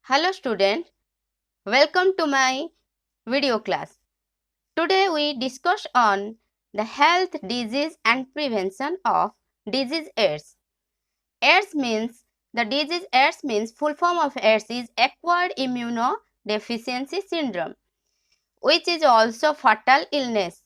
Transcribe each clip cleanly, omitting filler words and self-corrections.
Hello student, welcome to my video class. Today we discuss on the health, disease and prevention of disease AIDS. AIDS means, the disease AIDS means full form of AIDS is acquired immunodeficiency syndrome, which is also fatal illness,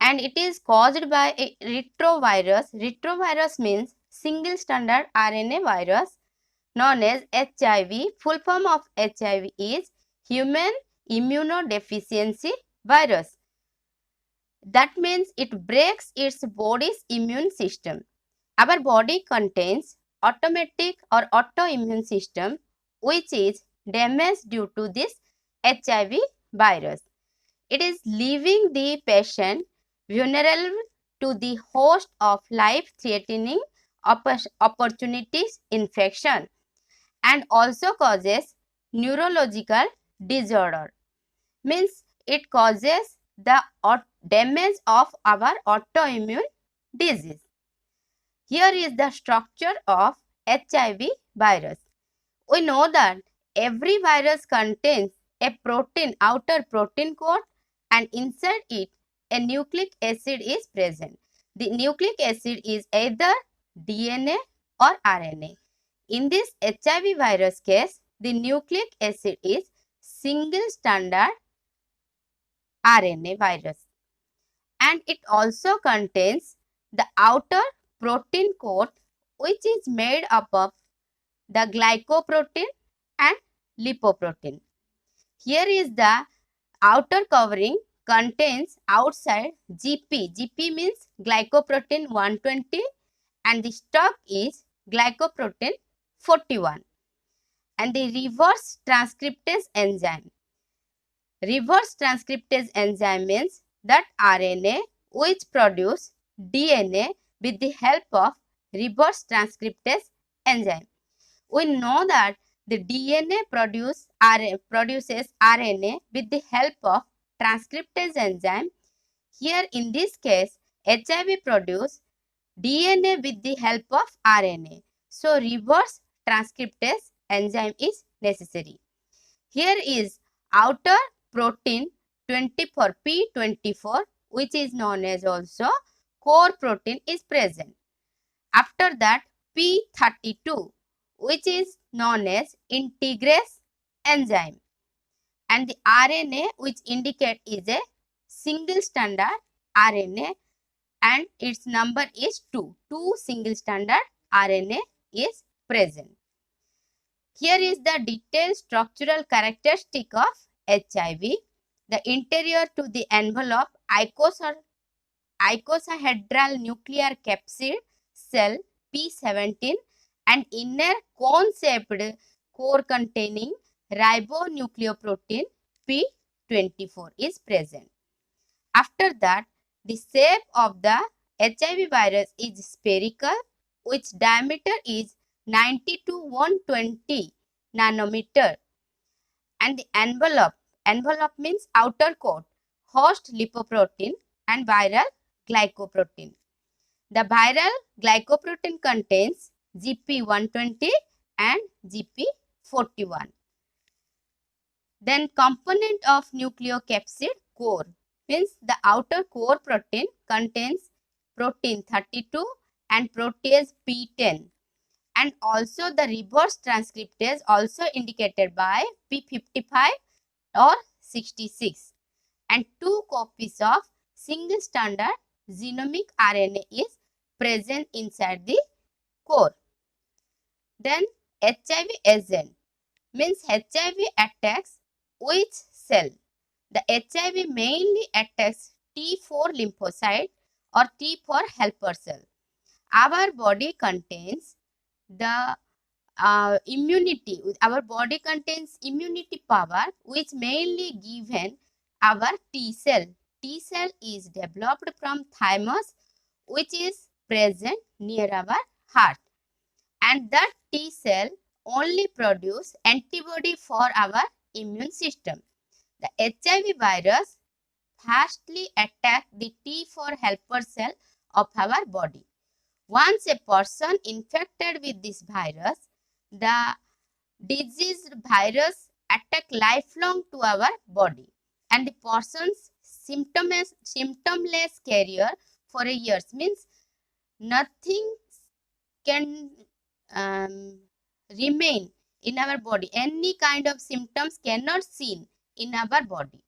and it is caused by a retrovirus. Retrovirus means single stranded RNA virus known as HIV. Full form of HIV is human immunodeficiency virus. That means it breaks its body's immune system. Our body contains automatic or autoimmune system which is damaged due to this HIV virus. It is leaving the patient vulnerable to the host of life-threatening opportunities infection, and also causes neurological disorder. Means it causes the damage of our autoimmune disease. Here is the structure of HIV virus. We know that every virus contains a protein, outer protein coat, and inside it a nucleic acid is present. The nucleic acid is either DNA or RNA. In this HIV virus case, the nucleic acid is single stranded RNA virus, and it also contains the outer protein coat which is made up of the glycoprotein and lipoprotein. Here is the outer covering contains outside GP. GP means glycoprotein 120 and the stock is glycoprotein 41. And the reverse transcriptase enzyme. Reverse transcriptase enzyme means that RNA which produce DNA with the help of reverse transcriptase enzyme. We know that the DNA produces RNA with the help of transcriptase enzyme. Here in this case, HIV produces DNA with the help of RNA. So, reverse transcriptase enzyme is necessary. Here is outer protein 24 P24 which is known as also core protein is present. After that P32 which is known as integrase enzyme, and the RNA which indicate is a single stranded RNA and its number is 2. 2 single stranded RNA is present. Here is the detailed structural characteristic of HIV. The interior to the envelope icosahedral nuclear capsid cell P17 and inner cone-shaped core containing ribonucleoprotein P24 is present. After that, the shape of the HIV virus is spherical, which diameter is 90 to 120 nanometer, and the envelope means outer coat, host lipoprotein and viral glycoprotein. The viral glycoprotein contains GP120 and GP41. Then component of nucleocapsid core means the outer core protein contains protein 32 and protease P10, and also the reverse transcriptase also indicated by P55 or 66, and 2 copies of single stranded genomic RNA is present inside the core. Then HIV agent means HIV attacks which cell? The HIV mainly attacks T4 lymphocyte or T4 helper cell. Our body contains the immunity. Our body contains immunity power which mainly given our T cell. T cell is developed from thymus which is present near our heart, and that T cell only produce antibody for our immune system. The HIV virus fastly attack the T4 helper cell of our body. Once a person infected with this virus, the disease virus attack lifelong to our body, and the person's symptomless carrier for a years, means nothing can remain in our body. Any kind of symptoms cannot seen in our body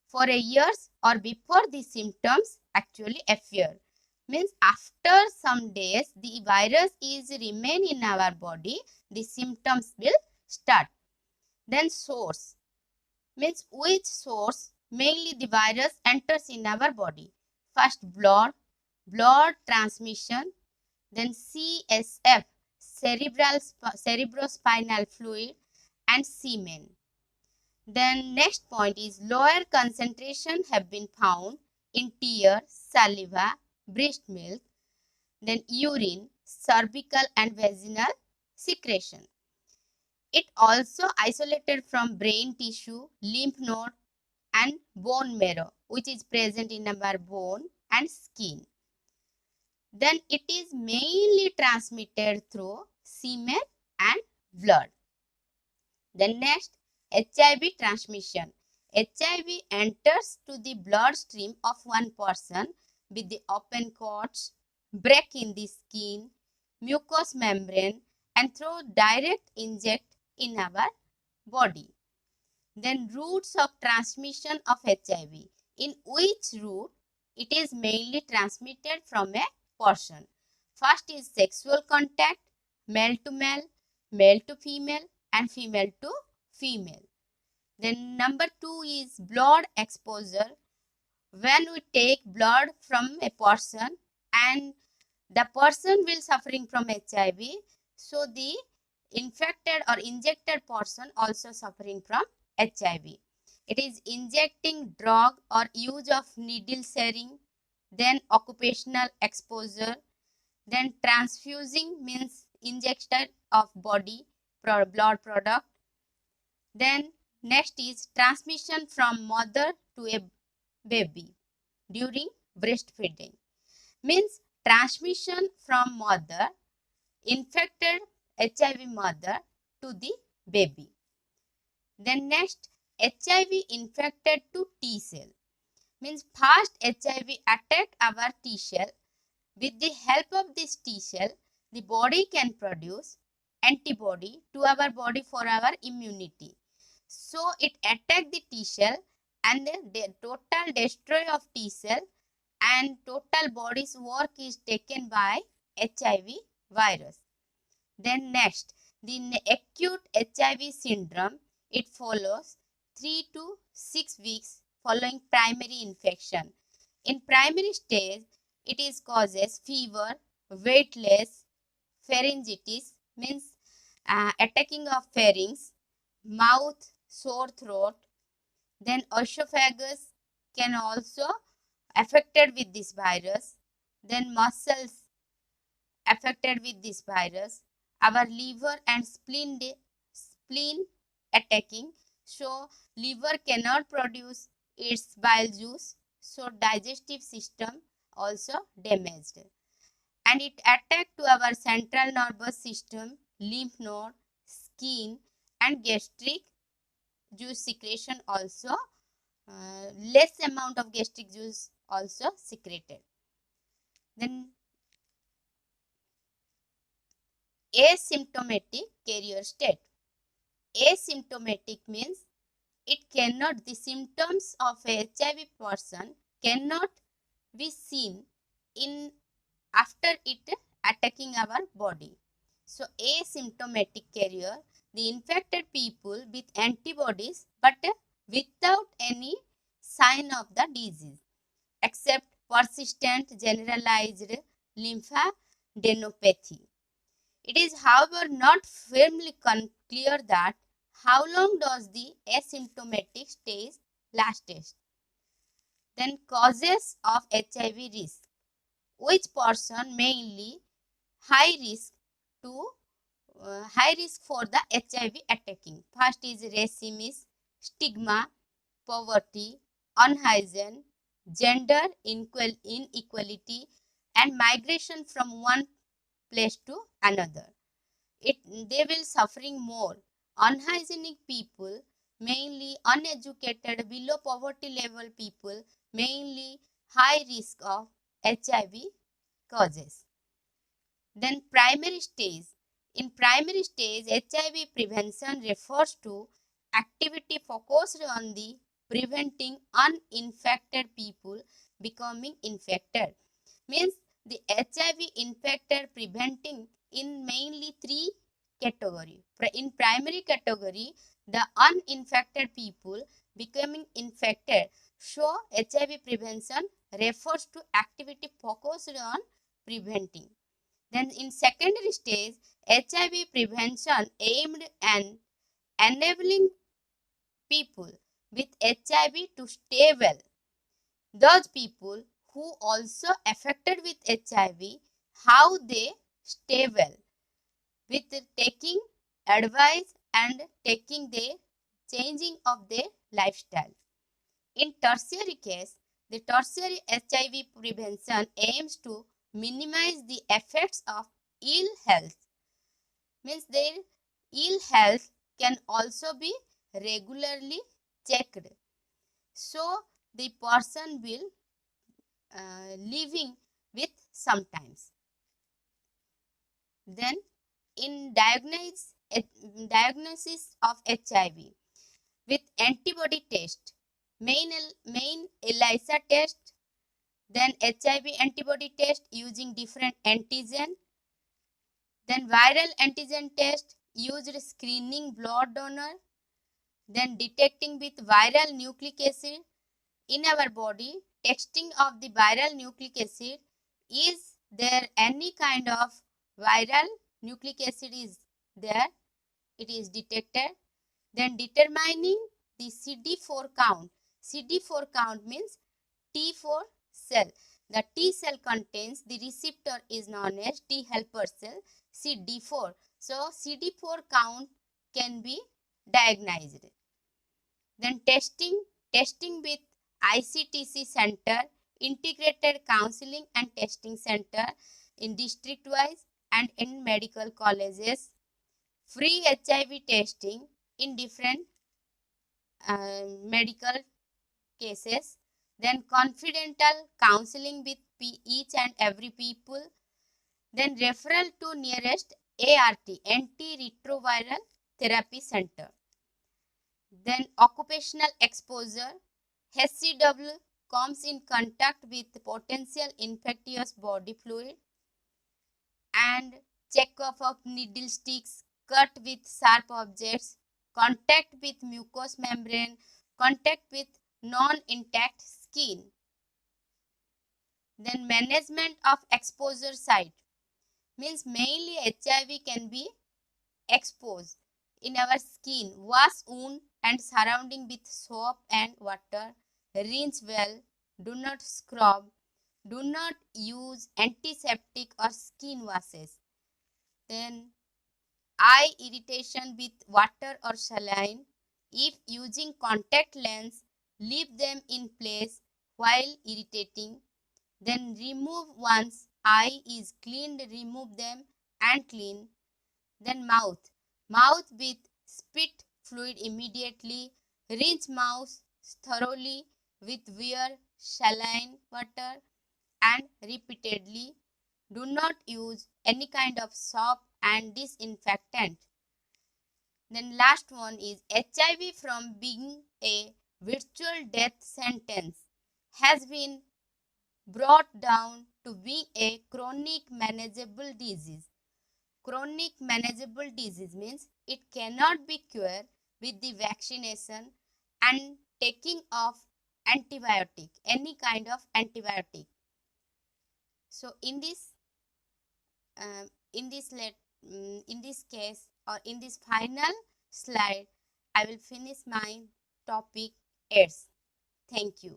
for a years or before the symptoms actually appear. Means after some days the virus is remain in our body, the symptoms will start. Then source, means which source mainly the virus enters in our body. First blood transmission, then CSF, cerebrospinal fluid, and semen. Then next point is lower concentration have been found in tear, saliva, breast milk, then urine, cervical and vaginal secretion. It also isolated from brain tissue, lymph node, and bone marrow, which is present in our bone and skin. Then it is mainly transmitted through semen and blood. Then next, HIV transmission. HIV enters to the bloodstream of one person with the open cuts, break in the skin, mucous membrane, and through direct inject in our body. Then routes of transmission of HIV. In which route it is mainly transmitted from a person. First is sexual contact, male to female, and female to female. Then number 2 is blood exposure. When we take blood from a person and the person will suffering from HIV, so the infected or injected person also suffering from HIV. It is injecting drug or use of needle sharing, then occupational exposure, then transfusing means injection of body blood product. Then next is transmission from mother to a baby during breastfeeding, means transmission from mother, infected HIV mother to the baby. Then next, HIV infected to T cell, means first HIV attack our T cell. With the help of this T cell, the body can produce antibody to our body for our immunity. So it attack the T cell and the total destroy of T cell and total body's work is taken by HIV virus. Then next, the acute HIV syndrome, it follows 3 to 6 weeks following primary infection. In primary stage, it is causes fever, weightless, pharyngitis, means attacking of pharynx, mouth, sore throat. Then esophagus can also affected with this virus. Then muscles affected with this virus. Our liver and spleen attacking, so liver cannot produce its bile juice, so digestive system also damaged, and it attack to our central nervous system, lymph node, skin, and gastric juice secretion also. Less amount of gastric juice also secreted. Then asymptomatic carrier state. Asymptomatic means the symptoms of a HIV person cannot be seen in after it attacking our body. So asymptomatic carrier, the infected people with antibodies but without any sign of the disease except persistent generalized lymphadenopathy. It is however not firmly clear that how long does the asymptomatic stage last. Then causes of HIV risk. Which person mainly high risk for the HIV attacking? First is racism, stigma, poverty, unhygiene, gender inequality, and migration from one place to another. They will suffering more unhygienic people, mainly uneducated, below poverty level people, mainly high risk of HIV causes. Then primary stage. In primary stage, HIV prevention refers to activity focused on the preventing uninfected people becoming infected. Means the HIV infected preventing in mainly three category. In primary category, the uninfected people becoming infected. So HIV prevention refers to activity focused on preventing. Then in secondary stage, HIV prevention aimed at enabling people with HIV to stay well. Those people who also affected with HIV, how they stay well with taking advice and taking the changing of their lifestyle. In tertiary case, the tertiary HIV prevention aims to minimize the effects of ill health. Means their ill health can also be regularly checked. So the person will living with sometimes. Then in diagnosis of HIV with antibody test, main ELISA test, then HIV antibody test using different antigen, then viral antigen test used screening blood donor, then detecting with viral nucleic acid in our body, testing of the viral nucleic acid, is there any kind of viral nucleic acid is there, it is detected. Then determining the CD4 count. CD4 count means T4 cell. The T cell contains the receptor is known as T helper cell CD4. So CD4 count can be diagnosed. Then testing with ICTC center, integrated counseling and testing center in district wise and in medical colleges. Free HIV testing in different medical cases. Then confidential counseling with each and every people. Then referral to nearest ART, antiretroviral therapy center. Then occupational exposure. HCW comes in contact with potential infectious body fluid and check-off of needle sticks, cut with sharp objects, contact with mucous membrane, contact with non-intact skin. Then management of exposure site means mainly HIV can be exposed in our skin. Wash wound and surrounding with soap and water. Rinse well. Do not scrub. Do not use antiseptic or skin washes. Then eye irritation with water or saline. If using contact lens, leave them in place while irritating. Then remove once eye is cleaned, remove them and clean. Then mouth with spit fluid immediately. Rinse mouth thoroughly with wear, saline water and repeatedly. Do not use any kind of soap and disinfectant. Then last one is HIV from being a virtual death sentence has been brought down to being a chronic manageable disease. Chronic manageable disease means it cannot be cured with the vaccination and taking of antibiotic, any kind of antibiotic. So in this case or in this final slide, I will finish my topic AIDS. Thank you.